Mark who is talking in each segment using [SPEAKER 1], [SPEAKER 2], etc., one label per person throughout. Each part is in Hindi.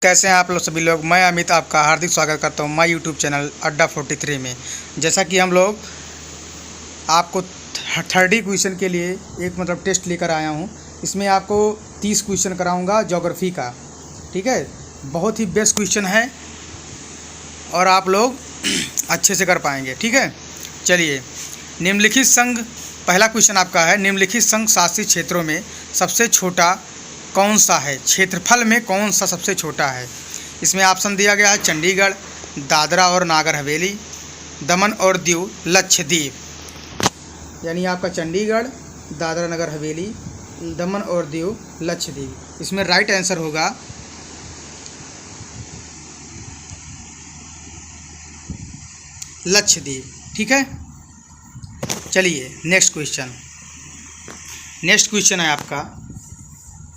[SPEAKER 1] कैसे हैं आप लोग सभी लोग। मैं अमित आपका हार्दिक स्वागत करता हूं माय यूट्यूब चैनल अड्डा 43 में। जैसा कि हम लोग आपको 30 क्वेश्चन के लिए एक टेस्ट लेकर आया हूं। इसमें आपको 30 क्वेश्चन कराऊंगा ज्योग्राफी का। ठीक है, बहुत ही बेस्ट क्वेश्चन है और आप लोग अच्छे से कर पाएंगे। ठीक है, चलिए। निम्नलिखित संघ, पहला क्वेश्चन आपका है, निम्नलिखित संघ शासित क्षेत्रों में सबसे छोटा कौन सा है? क्षेत्रफल में कौन सा सबसे छोटा है? इसमें ऑप्शन दिया गया है चंडीगढ़, दादरा और नागर हवेली, दमन और दीव, लक्षद्वीप। यानी आपका चंडीगढ़, दादरा नगर हवेली, दमन और दीव, लक्षद्वीप। इसमें राइट आंसर होगा लक्षद्वीप। ठीक है, चलिए नेक्स्ट क्वेश्चन है आपका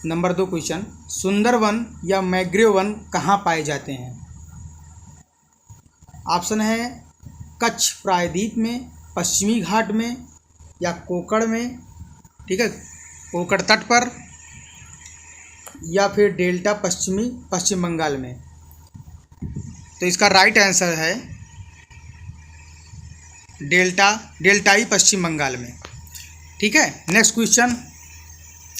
[SPEAKER 1] नंबर 2 क्वेश्चन। सुंदरवन या मैंग्रोव वन कहाँ पाए जाते हैं? ऑप्शन है कच्छ प्रायद्वीप में, पश्चिमी घाट में या कोकड़ में। ठीक है, कोकड़ तट पर, या फिर डेल्टा पश्चिम बंगाल में। तो इसका राइट आंसर है डेल्टाई पश्चिम बंगाल में। ठीक है, नेक्स्ट क्वेश्चन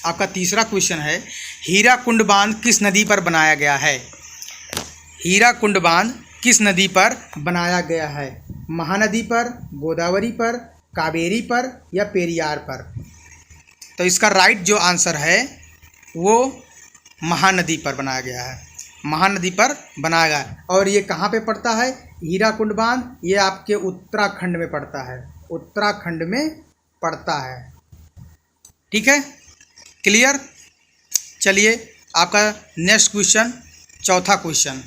[SPEAKER 1] आपका तीसरा क्वेश्चन है, हीराकुंड बांध किस नदी पर बनाया गया है? हीराकुंड बांध किस नदी पर बनाया गया है? महानदी पर, गोदावरी पर, कावेरी पर या पेरियार पर? तो इसका राइट जो आंसर है वो महानदी पर बनाया गया है। महानदी पर बनाया गया है। और ये कहाँ पे पड़ता है हीराकुंड बांध? ये आपके उत्तराखंड में पड़ता है, उत्तराखंड में पड़ता है। ठीक है, क्लियर। चलिए आपका नेक्स्ट क्वेश्चन, चौथा क्वेश्चन।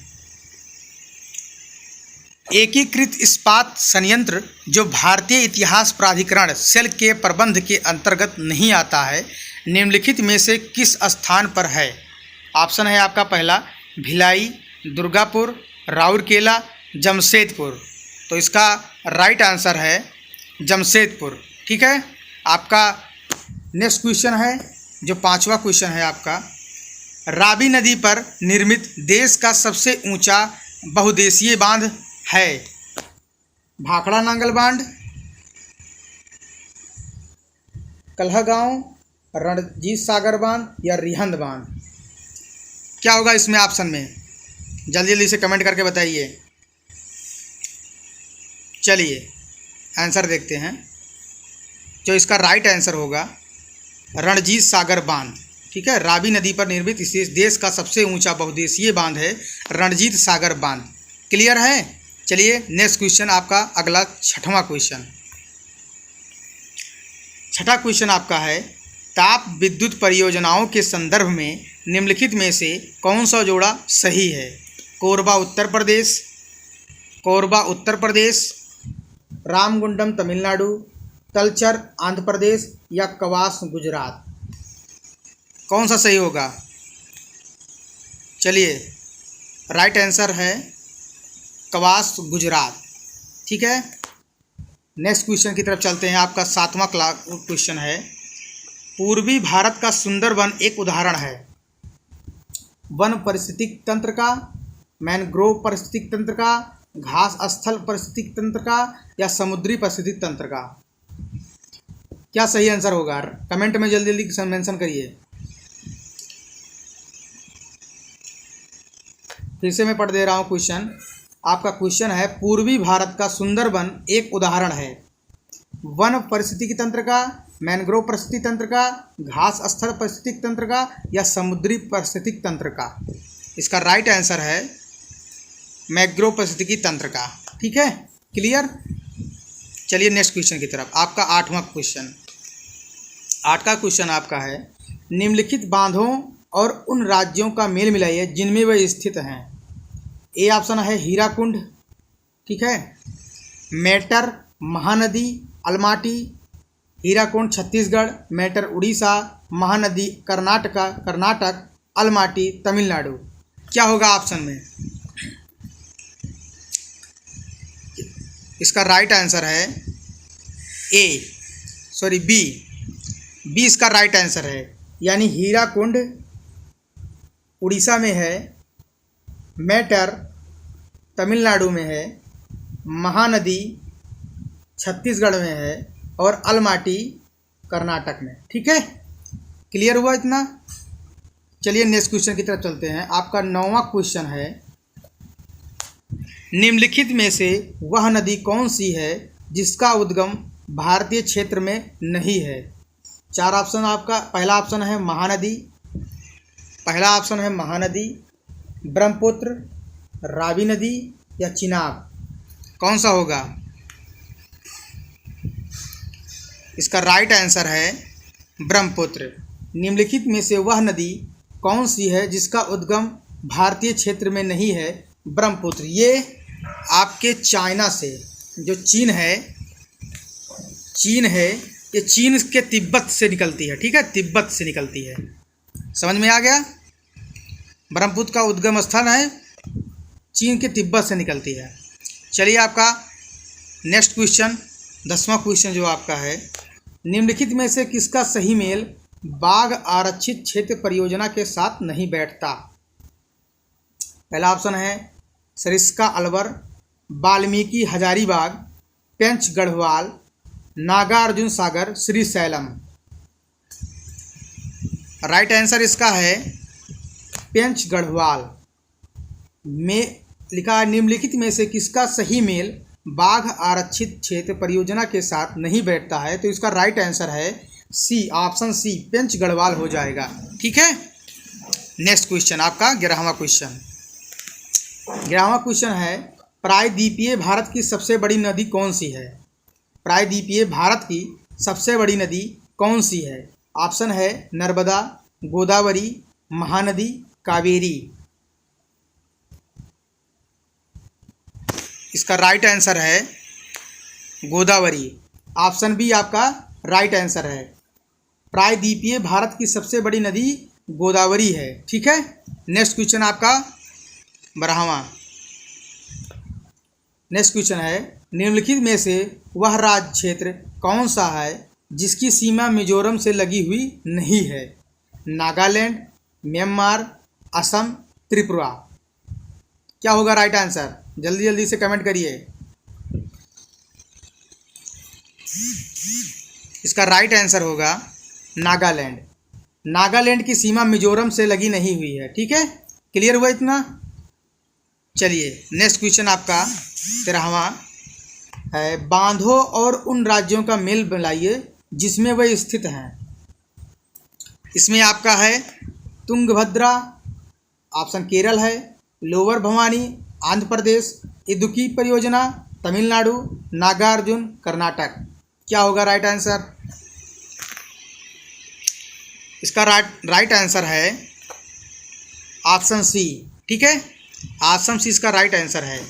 [SPEAKER 1] एकीकृत इस्पात संयंत्र जो भारतीय इतिहास प्राधिकरण सेल के प्रबंध के अंतर्गत नहीं आता है, निम्नलिखित में से किस स्थान पर है? ऑप्शन है आपका पहला भिलाई, दुर्गापुर, राउरकेला, जमशेदपुर। तो इसका राइट आंसर है जमशेदपुर। ठीक है, आपका नेक्स्ट क्वेश्चन है जो पांचवा क्वेश्चन है आपका, रावी नदी पर निर्मित देश का सबसे ऊंचा बहुउद्देशीय बांध है? भाखड़ा नांगल बांध, कलहगांव, रणजीत सागर बांध या रिहंद बांध? क्या होगा इसमें ऑप्शन में? जल्दी जल्दी से कमेंट करके बताइए। चलिए आंसर देखते हैं। जो इसका राइट आंसर होगा रणजीत सागर बांध। ठीक है, रावी नदी पर निर्मित इस देश का सबसे ऊंचा बहुउद्देशीय बांध है रणजीत सागर बांध। क्लियर है। चलिए नेक्स्ट क्वेश्चन आपका अगला छठवां क्वेश्चन। छठा क्वेश्चन आपका है, ताप विद्युत परियोजनाओं के संदर्भ में निम्नलिखित में से कौन सा जोड़ा सही है? कोरबा उत्तर प्रदेश, रामगुंडम तमिलनाडु, तलचर आंध्र प्रदेश या कवास गुजरात? कौन सा सही होगा? चलिए राइट आंसर है कवास गुजरात। ठीक है, नेक्स्ट क्वेश्चन की तरफ चलते हैं। आपका सातवां क्वेश्चन है, पूर्वी भारत का सुंदरवन एक उदाहरण है? वन पारिस्थितिक तंत्र का, मैनग्रोव पारिस्थितिक तंत्र का, घास स्थल पारिस्थितिक तंत्र का या समुद्री पारिस्थितिक तंत्र का? क्या सही आंसर होगा? कमेंट में जल्दी जल्दी मेंशन करिए। फिर से मैं पढ़ दे रहा हूँ क्वेश्चन। आपका क्वेश्चन है, पूर्वी भारत का सुंदरवन एक उदाहरण है? वन पारिस्थितिकी तंत्र का, मैनग्रोव पारिस्थितिक तंत्र का, घास स्थल पारिस्थितिक तंत्र का या समुद्री पारिस्थितिक तंत्र का? इसका राइट आंसर है मैनग्रोव पारिस्थितिकी तंत्र का। ठीक है, क्लियर। चलिए नेक्स्ट क्वेश्चन की तरफ। आपका आठवां क्वेश्चन आपका है, निम्नलिखित बांधों और उन राज्यों का मेल मिलाइए जिनमें वे स्थित हैं। ए ऑप्शन है हीराकुंड, ठीक है, मेटर महानदी अलमाटी, हीराकुंड छत्तीसगढ़, मेटर उड़ीसा, महानदी कर्नाटक, अलमाटी तमिलनाडु। क्या होगा ऑप्शन में? इसका राइट आंसर है बी इसका राइट आंसर है। यानी हीराकुंड उड़ीसा में है, मैटर तमिलनाडु में है, महानदी छत्तीसगढ़ में है और अलमाटी कर्नाटक में। ठीक है, क्लियर हुआ इतना। चलिए नेक्स्ट क्वेश्चन की तरफ चलते हैं। आपका 9वां क्वेश्चन है, निम्नलिखित में से वह नदी कौन सी है जिसका उद्गम भारतीय क्षेत्र में नहीं है। 4 ऑप्शन आपका। पहला ऑप्शन है महानदी, ब्रह्मपुत्र, रावी नदी या चिनाब। कौन सा होगा? इसका राइट आंसर है ब्रह्मपुत्र। निम्नलिखित में से वह नदी कौन सी है जिसका उद्गम भारतीय क्षेत्र में नहीं है? ब्रह्मपुत्र। ये आपके चाइना से, जो चीन है, ये चीन के तिब्बत से निकलती है। ठीक है, तिब्बत से निकलती है। समझ में आ गया? ब्रह्मपुत्र का उद्गम स्थान है चीन के तिब्बत से निकलती है। चलिए आपका नेक्स्ट क्वेश्चन, 10वां क्वेश्चन जो आपका है, निम्नलिखित में से किसका सही मेल बाघ आरक्षित क्षेत्र परियोजना के साथ नहीं बैठता? पहला ऑप्शन है सरिस्का अलवर, वाल्मीकि हजारीबाग, पेंच गढ़वाल, नागार्जुन सागर, श्रीशैलम। राइट आंसर इसका है पेंच गढ़वाल। में लिखा है निम्नलिखित में से किसका सही मेल बाघ आरक्षित क्षेत्र परियोजना के साथ नहीं बैठता है? तो इसका राइट आंसर है सी, ऑप्शन सी, पेंच गढ़वाल हो जाएगा। ठीक है, नेक्स्ट क्वेश्चन आपका 11वां क्वेश्चन। 11वां क्वेश्चन है, प्रायद्वीपीय भारत की सबसे बड़ी नदी कौन सी है? प्रायद्वीपीय भारत की सबसे बड़ी नदी कौन सी है? ऑप्शन है नर्मदा, गोदावरी, महानदी, कावेरी। इसका राइट आंसर है गोदावरी। ऑप्शन बी आपका राइट आंसर है। प्रायद्वीपीय भारत की सबसे बड़ी नदी गोदावरी है। ठीक है, नेक्स्ट क्वेश्चन आपका 12वां। नेक्स्ट क्वेश्चन है, निम्नलिखित में से वह राज्य क्षेत्र कौन सा है जिसकी सीमा मिजोरम से लगी हुई नहीं है? नागालैंड, म्यांमार, असम, त्रिपुरा। क्या होगा राइट आंसर? जल्दी जल्दी से कमेंट करिए। इसका राइट आंसर होगा नागालैंड। नागालैंड की सीमा मिजोरम से लगी नहीं हुई है। ठीक है, क्लियर हुआ इतना। चलिए नेक्स्ट क्वेश्चन आपका 13वां है, बांधों और उन राज्यों का मेल मिलाइए जिसमें वे स्थित हैं। इसमें आपका है तुंगभद्रा, ऑप्शन केरल है, लोअर भवानी आंध्र प्रदेश, इदुक्की परियोजना तमिलनाडु, नागार्जुन कर्नाटक। क्या होगा राइट आंसर? इसका राइट आंसर है ऑप्शन सी। ठीक है, ऑप्शन सी इसका राइट आंसर है।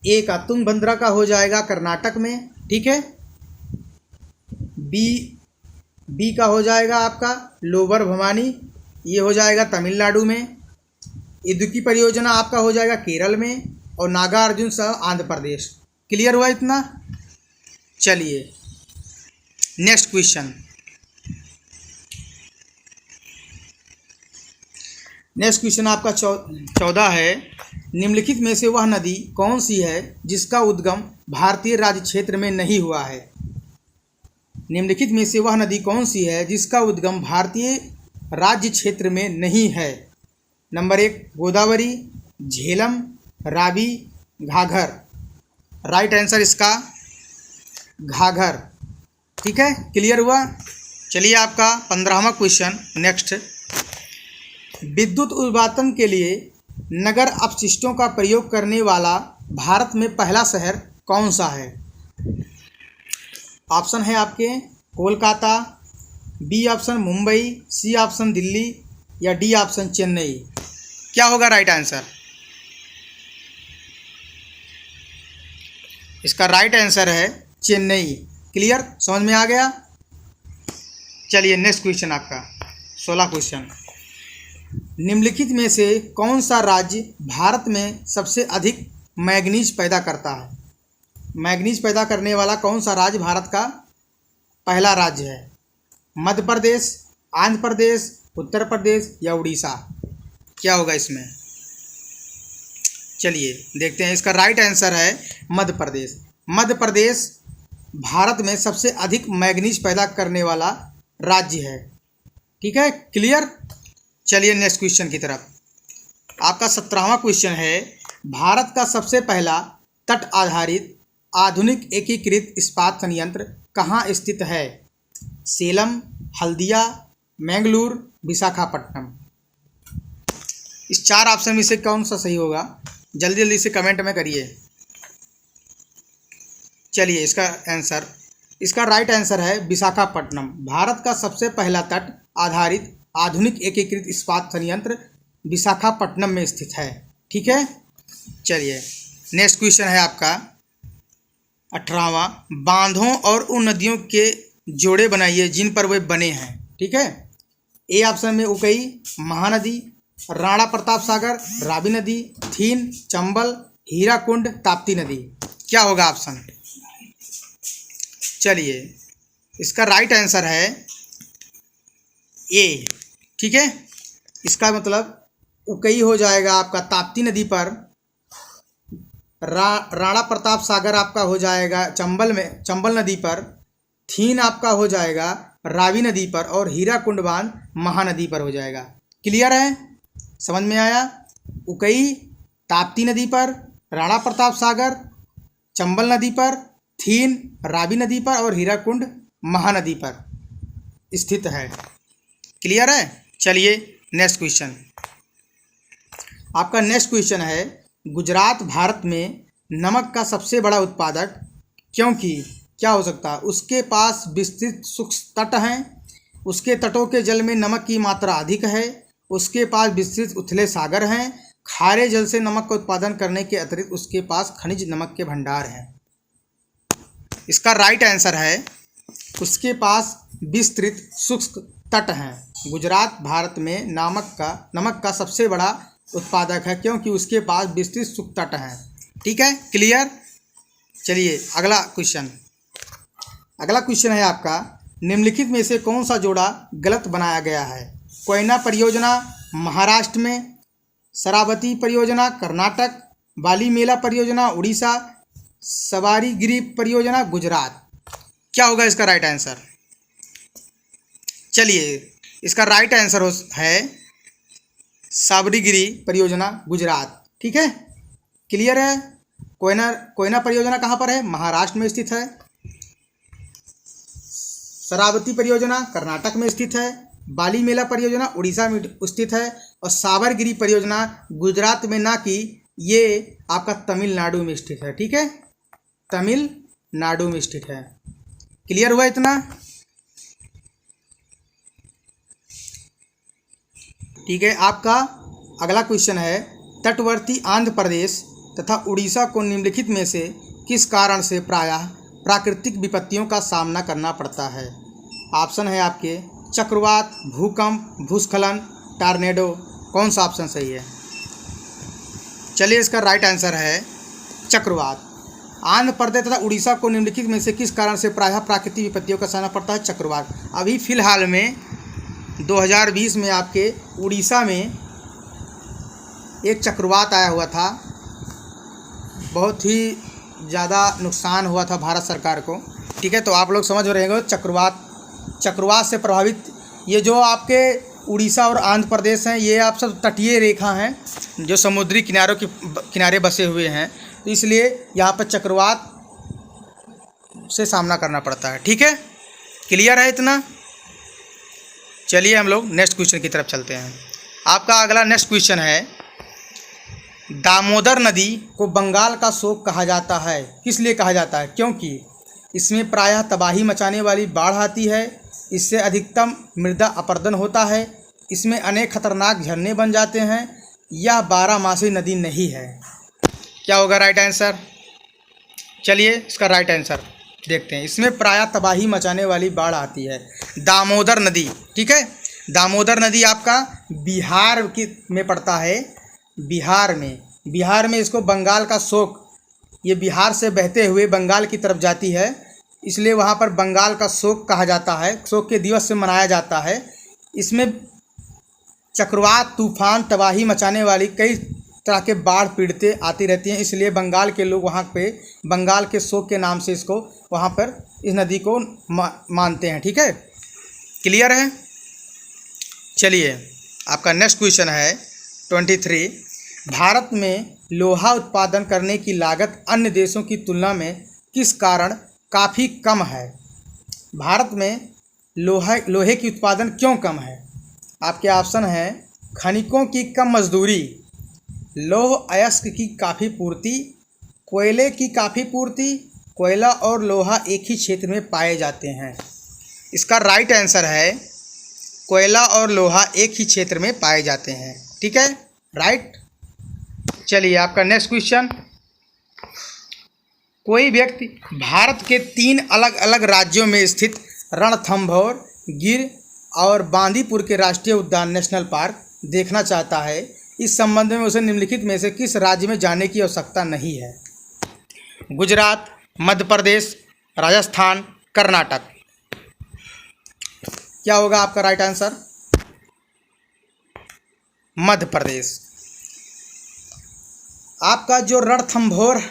[SPEAKER 1] ए का तुंगभद्रा का हो जाएगा कर्नाटक में। ठीक है, बी का हो जाएगा आपका लोअर भवानी, ये हो जाएगा तमिलनाडु में। इदुक्की परियोजना आपका हो जाएगा केरल में और नागार्जुन आंध्र प्रदेश। क्लियर हुआ इतना। चलिए नेक्स्ट क्वेश्चन। नेक्स्ट क्वेश्चन आपका 14 है, निम्नलिखित में से वह नदी कौन सी है जिसका उद्गम भारतीय राज्य क्षेत्र में नहीं हुआ है? निम्नलिखित में से वह नदी कौन सी है जिसका उद्गम भारतीय राज्य क्षेत्र में नहीं है? Number 1 Godavari, Jhelum, Ravi, घाघर। Right answer इसका घाघर। ठीक है, क्लियर हुआ। चलिए आपका 15वां क्वेश्चन नेक्स्ट। विद्युत उत्पादन के लिए नगर अपशिष्टों का प्रयोग करने वाला भारत में पहला शहर कौन सा है? ऑप्शन है आपके Kolkata, B option Mumbai, C option Delhi या डी ऑप्शन चेन्नई। क्या होगा राइट आंसर? इसका राइट आंसर है चेन्नई। क्लियर, समझ में आ गया। चलिए नेक्स्ट क्वेश्चन आपका 16 क्वेश्चन। निम्नलिखित में से कौन सा राज्य भारत में सबसे अधिक मैग्नीज पैदा करता है? मैग्नीज पैदा करने वाला कौन सा राज्य भारत का पहला राज्य है? मध्य प्रदेश, आंध्र प्रदेश, उत्तर प्रदेश या उड़ीसा? क्या होगा इसमें? चलिए देखते हैं। इसका राइट आंसर है मध्य प्रदेश। मध्य प्रदेश भारत में सबसे अधिक मैग्नीज पैदा करने वाला राज्य है। ठीक है, क्लियर। चलिए नेक्स्ट क्वेश्चन की तरफ। आपका 17वां क्वेश्चन है, भारत का सबसे पहला तट आधारित आधुनिक एकीकृत इस्पात संयंत्र कहाँ स्थित है? सेलम, हल्दिया, मैंगलोर, विशाखापट्टनम। इस 4 ऑप्शन में से कौन सा सही होगा? जल्दी जल्दी से कमेंट में करिए। चलिए इसका राइट आंसर है विशाखापट्टनम। भारत का सबसे पहला तट आधारित आधुनिक एकीकृत इस्पात संयंत्र विशाखापट्टनम में स्थित है। ठीक है, चलिए नेक्स्ट क्वेश्चन है आपका 18वां, बांधों और उन नदियों के जोड़े बनाइए जिन पर वे बने हैं। ठीक है, ए ऑप्शन में उकई, महानदी, राणा प्रताप सागर, रावी नदी, थीन, चंबल, हीराकुंड, ताप्ती नदी। क्या होगा ऑप्शन? चलिए इसका राइट आंसर है ए। ठीक है, इसका मतलब उकई हो जाएगा आपका ताप्ती नदी पर, राणा प्रताप सागर आपका हो जाएगा चंबल नदी पर, थीन आपका हो जाएगा रावी नदी पर, और हीराकुंड बांध महानदी पर हो जाएगा। क्लियर है? समझ में आया? उकई ताप्ती नदी पर, राणा प्रताप सागर चंबल नदी पर, थीन रावी नदी पर और हीराकुंड महानदी पर स्थित है। क्लियर है? चलिए नेक्स्ट क्वेश्चन। आपका नेक्स्ट क्वेश्चन है, गुजरात भारत में नमक का सबसे बड़ा उत्पादक क्योंकि क्या हो सकता है? उसके पास विस्तृत शुष्क तट हैं, उसके तटों के जल में नमक की मात्रा अधिक है, उसके पास विस्तृत उथले सागर हैं, खारे जल से नमक का उत्पादन करने के अतिरिक्त उसके पास खनिज नमक के भंडार हैं। इसका राइट आंसर है उसके पास विस्तृत शुष्क तट हैं। गुजरात भारत में नमक का सबसे बड़ा उत्पादक है क्योंकि उसके पास विस्तृत शुष्क तट हैं। ठीक है, क्लियर। चलिए अगला क्वेश्चन है आपका, निम्नलिखित में से कौन सा जोड़ा गलत बनाया गया है? कोयना परियोजना महाराष्ट्र में, शरावती परियोजना कर्नाटक, बाली मेला परियोजना उड़ीसा, सवारीगिरी परियोजना गुजरात। क्या होगा इसका राइट आंसर? चलिए इसका राइट आंसर है साबरीगिरी परियोजना गुजरात। ठीक है, क्लियर है। कोयना परियोजना कहाँ पर है? महाराष्ट्र में स्थित है। शरावती परियोजना कर्नाटक में स्थित है, बाली मेला परियोजना उड़ीसा में स्थित है, और साबरगिरी परियोजना गुजरात में ना कि ये आपका तमिलनाडु में स्थित है। ठीक है, तमिलनाडु में स्थित है। क्लियर हुआ इतना? ठीक है, आपका अगला क्वेश्चन है, तटवर्ती आंध्र प्रदेश तथा उड़ीसा को निम्नलिखित में से किस कारण से प्रायः प्राकृतिक विपत्तियों का सामना करना पड़ता है? ऑप्शन है आपके चक्रवात, भूकंप, भूस्खलन, टॉर्नेडो। कौन सा ऑप्शन सही है? चलिए इसका राइट आंसर है चक्रवात। आंध्र प्रदेश तथा उड़ीसा को निम्नलिखित में से किस कारण से प्रायः प्राकृतिक विपत्तियों का सामना पड़ता है? चक्रवात। अभी फिलहाल में 2020 में आपके उड़ीसा में एक चक्रवात आया हुआ था, बहुत ही ज़्यादा नुकसान हुआ था भारत सरकार को। ठीक है, तो आप लोग समझ रहे होंगे चक्रवात से प्रभावित ये जो आपके उड़ीसा और आंध्र प्रदेश हैं, ये आप सब तटीय रेखा हैं जो समुद्री किनारे बसे हुए हैं, तो इसलिए यहाँ पर चक्रवात से सामना करना पड़ता है। ठीक है, क्लियर है इतना? चलिए हम लोग नेक्स्ट क्वेश्चन की तरफ चलते हैं। आपका अगला नेक्स्ट क्वेश्चन है, दामोदर नदी को बंगाल का शोक कहा जाता है। किस लिए कहा जाता है? क्योंकि इसमें प्रायः तबाही मचाने वाली बाढ़ आती है, इससे अधिकतम मृदा अपरदन होता है, इसमें अनेक खतरनाक झरने बन जाते हैं, यह 12 नदी नहीं है। क्या होगा राइट आंसर? चलिए इसका राइट आंसर देखते हैं। इसमें प्रायः तबाही मचाने वाली बाढ़ आती है, दामोदर नदी। ठीक है, दामोदर नदी आपका बिहार में पड़ता है। बिहार में इसको बंगाल का शोक, ये बिहार से बहते हुए बंगाल की तरफ जाती है, इसलिए वहाँ पर बंगाल का शोक कहा जाता है, शोक के दिवस से मनाया जाता है। इसमें चक्रवात, तूफान, तबाही मचाने वाली कई तरह के बाढ़ पीड़ितें आती रहती हैं, इसलिए बंगाल के लोग वहाँ पे बंगाल के शोक के नाम से इसको वहाँ पर इस नदी को मानते हैं। ठीक है, क्लियर है। चलिए आपका नेक्स्ट क्वेश्चन है 23। भारत में लोहा उत्पादन करने की लागत अन्य देशों की तुलना में किस कारण काफ़ी कम है? भारत में लोहे की उत्पादन क्यों कम है? आपके ऑप्शन हैं खनिकों की कम मजदूरी, लौह अयस्क की काफ़ी पूर्ति, कोयले की काफ़ी पूर्ति, कोयला और लोहा एक ही क्षेत्र में पाए जाते हैं। इसका राइट आंसर है कोयला और लोहा एक ही क्षेत्र में पाए जाते हैं। ठीक है, राइट। चलिए आपका नेक्स्ट क्वेश्चन। कोई व्यक्ति भारत के 3 अलग अलग राज्यों में स्थित रणथंभौर, गिर और बांदीपुर के राष्ट्रीय उद्यान नेशनल पार्क देखना चाहता है। इस संबंध में उसे निम्नलिखित में से किस राज्य में जाने की आवश्यकता नहीं है? गुजरात, मध्य प्रदेश, राजस्थान, कर्नाटक। क्या होगा आपका राइट आंसर? मध्य प्रदेश। आपका जो रणथंभौर,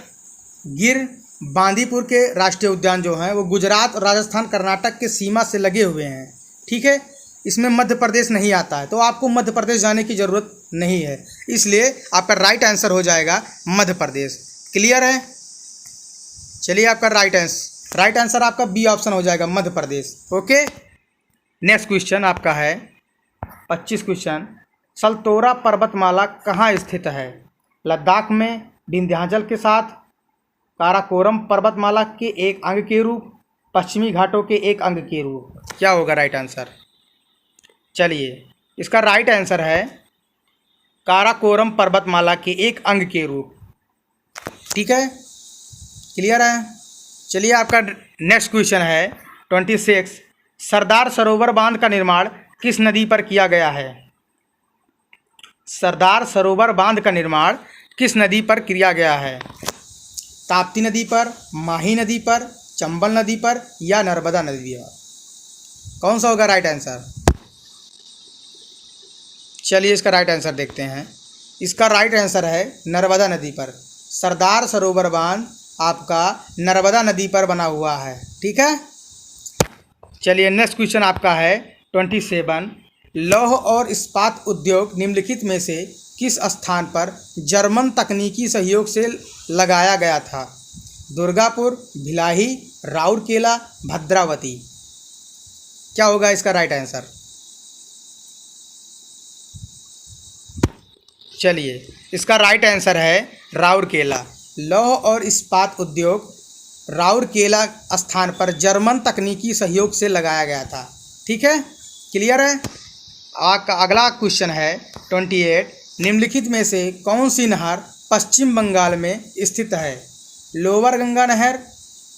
[SPEAKER 1] गिर, बांदीपुर के राष्ट्रीय उद्यान जो हैं वो गुजरात, राजस्थान, कर्नाटक के सीमा से लगे हुए हैं। ठीक है, इसमें मध्य प्रदेश नहीं आता है, तो आपको मध्य प्रदेश जाने की ज़रूरत नहीं है, इसलिए आपका राइट आंसर हो जाएगा मध्य प्रदेश। क्लियर है। चलिए आपका राइट आंसर आपका बी ऑप्शन हो जाएगा, Madhya Pradesh. Okay, next question आपका है 25 क्वेश्चन। सल्तोरा पर्वतमाला कहाँ स्थित है? लद्दाख में, विंध्याचल के साथ, काराकोरम पर्वतमाला के एक अंग के रूप, पश्चिमी घाटों के एक अंग के रूप। क्या होगा राइट आंसर? चलिए इसका राइट आंसर है काराकोरम पर्वतमाला के एक अंग के रूप। ठीक है, क्लियर है। चलिए आपका नेक्स्ट क्वेश्चन है 26। सरदार सरोवर बांध का निर्माण किस नदी पर किया गया है? सरदार सरोवर बांध का निर्माण किस नदी पर किया गया है? ताप्ती नदी पर, माही नदी पर, चंबल नदी पर या नर्मदा नदी पर? कौन सा होगा राइट आंसर? चलिए इसका राइट आंसर देखते हैं। इसका राइट आंसर है नर्मदा नदी पर। सरदार सरोवर बांध आपका नर्मदा नदी पर बना हुआ है। ठीक है, चलिए नेक्स्ट क्वेश्चन आपका है 27। लौह और इस्पात उद्योग निम्नलिखित में से किस स्थान पर जर्मन तकनीकी सहयोग से लगाया गया था? दुर्गापुर, भिलाही, राउरकेला, भद्रावती। क्या होगा इसका राइट आंसर? चलिए इसका राइट आंसर है राउरकेला। लौह और इस्पात उद्योग राउरकेला स्थान पर जर्मन तकनीकी सहयोग से लगाया गया था। ठीक है, क्लियर है। आपका अगला क्वेश्चन है 28। निम्नलिखित में से कौन सी नहर पश्चिम बंगाल में स्थित है? लोअर गंगा नहर,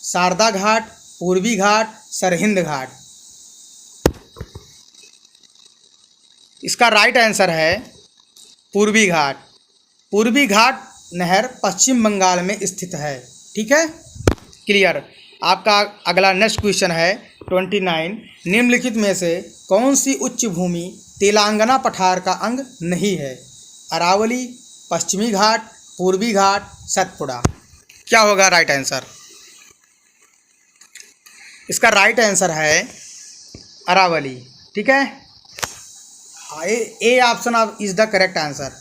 [SPEAKER 1] शारदा घाट, पूर्वी घाट, सरहिंद घाट। इसका राइट आंसर है पूर्वी घाट। पूर्वी घाट नहर पश्चिम बंगाल में स्थित है। ठीक है, क्लियर। आपका अगला नेक्स्ट क्वेश्चन है 29। निम्नलिखित में से कौन सी उच्च भूमि तेलंगाना पठार का अंग नहीं है? अरावली, पश्चिमी घाट, पूर्वी घाट, सतपुड़ा। क्या होगा राइट आंसर? इसका राइट आंसर है अरावली। ठीक है, A option is the correct answer.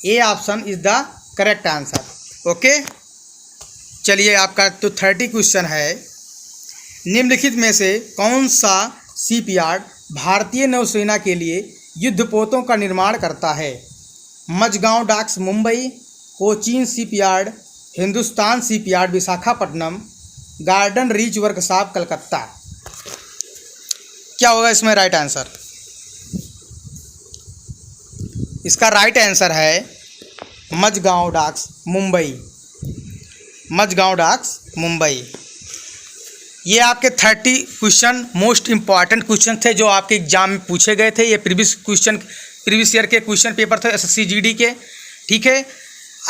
[SPEAKER 1] A option is the correct answer. Okay, चलिए आपका तो 30 क्वेश्चन है। निम्नलिखित में से कौन सा शिपयार्ड भारतीय नौसेना के लिए युद्धपोतों का निर्माण करता है? Mazagon docks Mumbai, Cochin shipyard, Hindustan shipyard Visakhapatnam, Garden Reach workshop Calcutta. क्या होगा इसमें राइट आंसर? इसका राइट आंसर है मझगांव डॉक्स मुंबई। मझगांव डॉक्स मुंबई। ये आपके 30 क्वेश्चन मोस्ट इम्पॉर्टेंट क्वेश्चन थे जो आपके एग्जाम में पूछे गए थे। ये प्रीवियस ईयर के क्वेश्चन पेपर थे एसएससी जीडी के। ठीक है,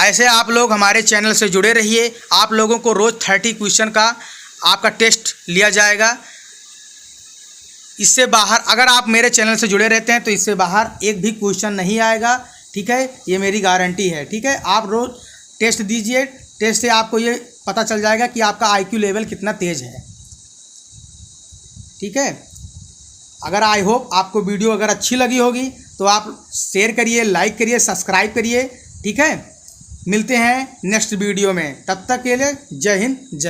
[SPEAKER 1] ऐसे आप लोग हमारे चैनल से जुड़े रहिए। आप लोगों को रोज़ 30 क्वेश्चन का आपका टेस्ट लिया जाएगा। इससे बाहर अगर आप मेरे चैनल से जुड़े रहते हैं तो इससे बाहर एक भी क्वेश्चन नहीं आएगा, ठीक है, ये मेरी गारंटी है, ठीक है। आप रोज़ टेस्ट दीजिए, टेस्ट से आपको ये पता चल जाएगा कि आपका आईक्यू लेवल कितना तेज़ है, ठीक है। अगर आई होप आपको वीडियो अगर अच्छी लगी होगी तो आप शेयर करिए, लाइक करिए, सब्सक्राइब करिए, ठीक है। मिलते हैं नेक्स्ट वीडियो में, तब तक के लिए जय हिंद जय।